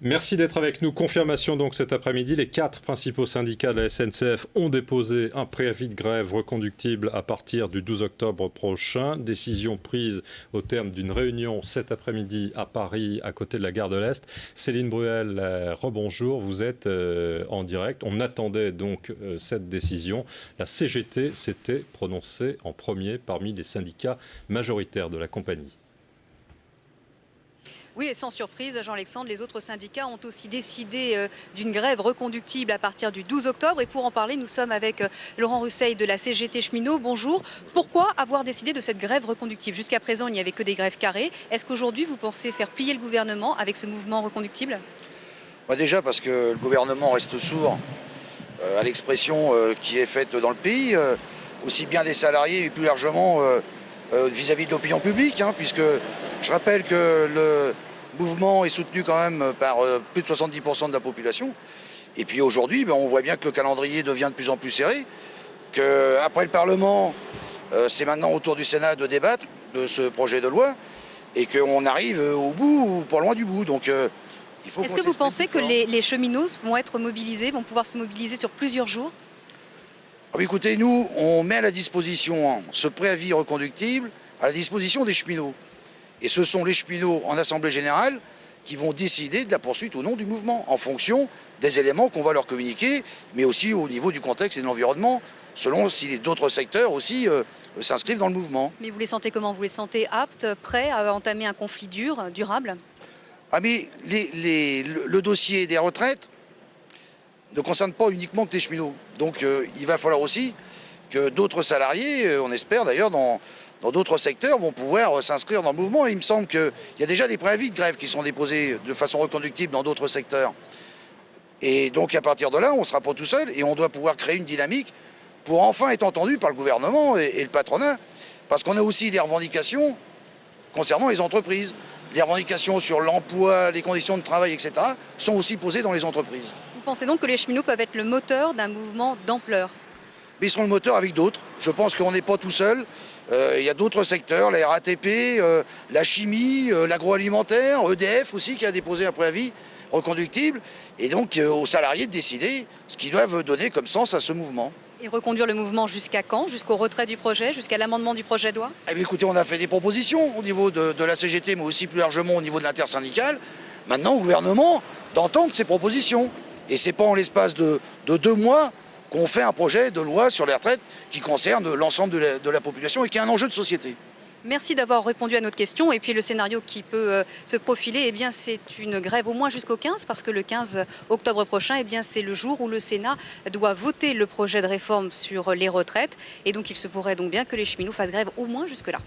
Merci d'être avec nous. Confirmation donc cet après-midi, les 4 principaux syndicats de la SNCF ont déposé un préavis de grève reconductible à partir du 12 octobre prochain. Décision prise au terme d'une réunion cet après-midi à Paris, à côté de la gare de l'Est. Céline Bruel, rebonjour, vous êtes en direct. On attendait donc cette décision. La CGT s'était prononcée en premier parmi les syndicats majoritaires de la compagnie. Oui, et sans surprise, Jean-Alexandre, les autres syndicats ont aussi décidé d'une grève reconductible à partir du 12 octobre. Et pour en parler, nous sommes avec Laurent Russeil de la CGT Cheminot. Bonjour. Pourquoi avoir décidé de cette grève reconductible? Jusqu'à présent, il n'y avait que des grèves carrées. Est-ce qu'aujourd'hui, vous pensez faire plier le gouvernement avec ce mouvement reconductible? Déjà parce que le gouvernement reste sourd à l'expression qui est faite dans le pays, aussi bien des salariés et plus largement vis-à-vis de l'opinion publique, puisque je rappelle que le mouvement est soutenu quand même par plus de 70% de la population. Et puis aujourd'hui, on voit bien que le calendrier devient de plus en plus serré, qu'après le Parlement, c'est maintenant au tour du Sénat de débattre de ce projet de loi, et qu'on arrive au bout ou pas loin du bout. Donc, est-ce que vous pensez que les cheminots vont être mobilisés, vont pouvoir se mobiliser sur plusieurs jours? Écoutez, nous, on met à la disposition ce préavis reconductible à la disposition des cheminots. Et ce sont les cheminots en Assemblée Générale qui vont décider de la poursuite ou non du mouvement, en fonction des éléments qu'on va leur communiquer, mais aussi au niveau du contexte et de l'environnement, selon si d'autres secteurs aussi s'inscrivent dans le mouvement. Mais vous les sentez comment? Vous les sentez aptes, prêts à entamer un conflit durable? Mais le dossier des retraites ne concerne pas uniquement que les cheminots. Donc il va falloir aussi que d'autres salariés, on espère d'ailleurs dans d'autres secteurs, vont pouvoir s'inscrire dans le mouvement. Et il me semble qu'il y a déjà des préavis de grève qui sont déposés de façon reconductible dans d'autres secteurs. Et donc à partir de là, on ne sera pas tout seul et on doit pouvoir créer une dynamique pour enfin être entendu par le gouvernement et le patronat. Parce qu'on a aussi des revendications concernant les entreprises. Les revendications sur l'emploi, les conditions de travail, etc. sont aussi posées dans les entreprises. Vous pensez donc que les cheminots peuvent être le moteur d'un mouvement d'ampleur? Mais ils seront le moteur avec d'autres. Je pense qu'on n'est pas tout seul. Il y a d'autres secteurs, la RATP, la chimie, l'agroalimentaire, EDF aussi qui a déposé un préavis reconductible. Et donc aux salariés de décider ce qu'ils doivent donner comme sens à ce mouvement. Et reconduire le mouvement jusqu'à quand? Jusqu'au retrait du projet? Jusqu'à l'amendement du projet de loi? Écoutez, on a fait des propositions au niveau de la CGT, mais aussi plus largement au niveau de l'intersyndicale. Maintenant, au gouvernement d'entendre ces propositions. Et ce n'est pas en l'espace de 2 mois qu'on fait un projet de loi sur les retraites qui concerne l'ensemble de la population et qui est un enjeu de société. Merci d'avoir répondu à notre question. Et puis le scénario qui peut se profiler, c'est une grève au moins jusqu'au 15, parce que le 15 octobre prochain, c'est le jour où le Sénat doit voter le projet de réforme sur les retraites. Et donc il se pourrait donc bien que les cheminots fassent grève au moins jusque-là.